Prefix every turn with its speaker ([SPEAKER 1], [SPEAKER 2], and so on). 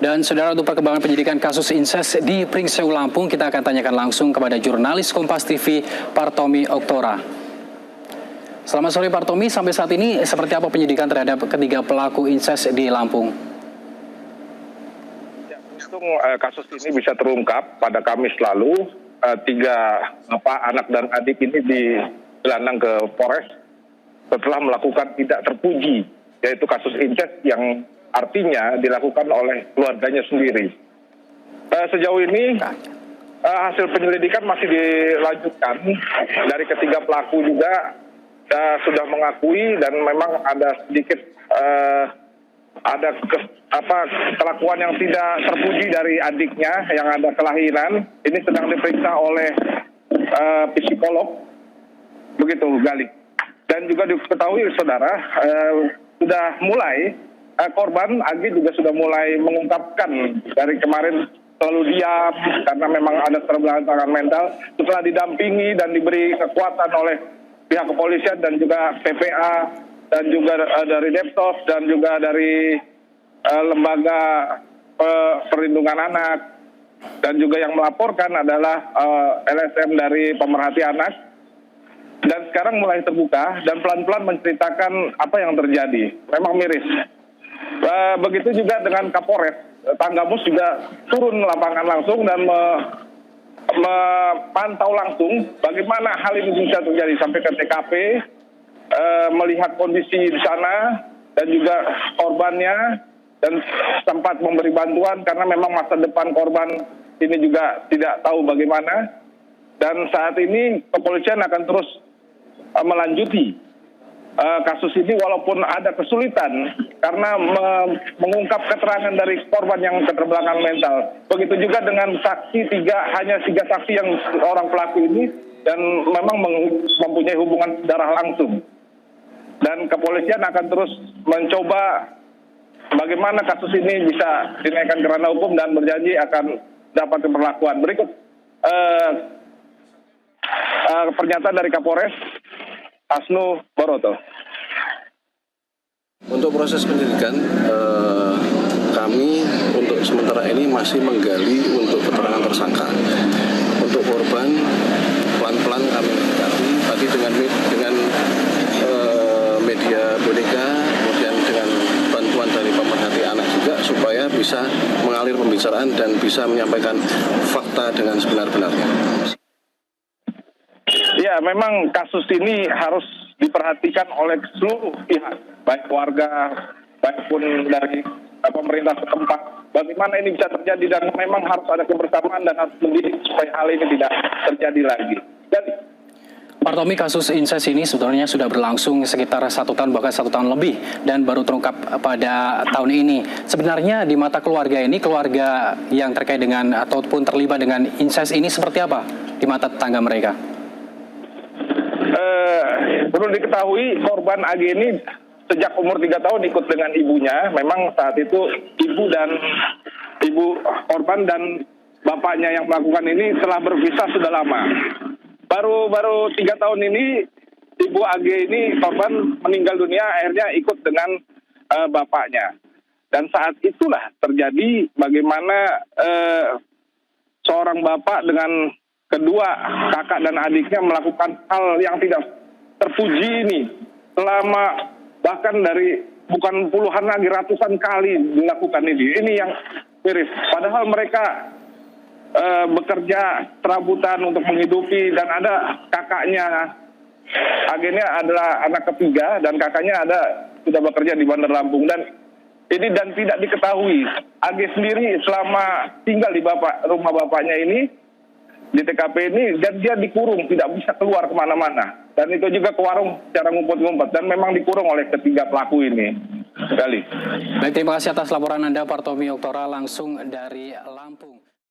[SPEAKER 1] Dan saudara, untuk perkembangan penyidikan kasus incest di Pringseu, Lampung, kita akan tanyakan langsung kepada jurnalis Kompas TV, Partomi Oktora. Selamat sore Partomi, sampai saat ini seperti apa penyidikan terhadap ketiga pelaku incest di Lampung?
[SPEAKER 2] Ya, untung kasus ini bisa terungkap pada Kamis lalu. Tiga anak dan adik ini digelandang ke Polres setelah melakukan tidak terpuji, yaitu kasus incest yang artinya dilakukan oleh keluarganya sendiri. Sejauh ini hasil penyelidikan masih dilanjutkan. Dari ketiga pelaku juga sudah mengakui dan memang ada sedikit kelakuan yang tidak terpuji dari adiknya yang ada kelainan. Ini sedang diperiksa oleh psikolog, begitu Gali. Dan juga diketahui saudara, sudah mulai korban Agi juga sudah mulai mengungkapkan dari kemarin selalu diam karena memang ada keterbelakangan mental. Setelah didampingi dan diberi kekuatan oleh pihak kepolisian dan juga PPA dan juga dari Deptos dan juga dari lembaga perlindungan anak, dan juga yang melaporkan adalah LSM dari pemerhati anak. Dan sekarang mulai terbuka dan pelan-pelan menceritakan apa yang terjadi. Memang miris. Begitu juga dengan Kapolres, Tanggamus juga turun lapangan langsung dan memantau langsung bagaimana hal ini bisa terjadi sampai ke TKP, melihat kondisi di sana dan juga korbannya, dan sempat memberi bantuan karena memang masa depan korban ini juga tidak tahu bagaimana. Dan saat ini kepolisian akan terus melanjuti kasus ini walaupun ada kesulitan karena mengungkap keterangan dari korban yang keterbelakangan mental. Begitu juga dengan saksi hanya tiga saksi yang orang pelaku ini dan memang mempunyai hubungan darah langsung. Dan kepolisian akan terus mencoba bagaimana kasus ini bisa dinaikkan ke ranah hukum dan berjanji akan dapat perlakuan. Berikut pernyataan dari Kapolres Asnu Boroto.
[SPEAKER 3] Untuk proses penyidikan, kami untuk sementara ini masih menggali untuk keterangan tersangka. Untuk korban, pelan-pelan kami mendekati tadi dengan media boneka, kemudian dengan bantuan dari pemerhati anak juga, supaya bisa mengalir pembicaraan dan bisa menyampaikan fakta dengan sebenar-benarnya.
[SPEAKER 2] Ya, memang kasus ini harus diperhatikan oleh seluruh pihak, baik warga, baik pun dari pemerintah setempat. Bagaimana ini bisa terjadi dan memang harus ada kebersamaan dan harus mendidik supaya hal ini tidak terjadi lagi. Jadi,
[SPEAKER 1] Partomi, kasus incest ini sebetulnya sudah berlangsung sekitar 1 tahun, bahkan 1 tahun lebih, dan baru terungkap pada tahun ini. Sebenarnya di mata keluarga ini, keluarga yang terkait dengan ataupun terlibat dengan incest ini seperti apa di mata tetangga mereka?
[SPEAKER 2] Perlu diketahui korban AG ini sejak umur 3 tahun ikut dengan ibunya. Memang saat itu ibu korban dan bapaknya yang melakukan ini telah berpisah sudah lama. Baru 3 tahun ini ibu AG ini korban meninggal dunia, akhirnya ikut dengan bapaknya. Dan saat itulah terjadi bagaimana seorang bapak dengan kedua kakak dan adiknya melakukan hal yang tidak terpuji ini selama bahkan dari bukan puluhan lagi, ratusan kali dilakukan ini. Ini yang miris. Padahal mereka bekerja serabutan untuk menghidupi dan ada kakaknya. Agennya adalah anak ketiga dan kakaknya sudah bekerja di Bandar Lampung, dan tidak diketahui. AG sendiri selama tinggal di rumah bapaknya ini di TKP ini, dan dia dikurung, tidak bisa keluar kemana-mana. Dan itu juga ke warung secara ngumpet-ngumpet, dan memang dikurung oleh ketiga pelaku ini. Sekali.
[SPEAKER 1] Baik, terima kasih atas laporan Anda, Partomi Oktora, langsung dari Lampung.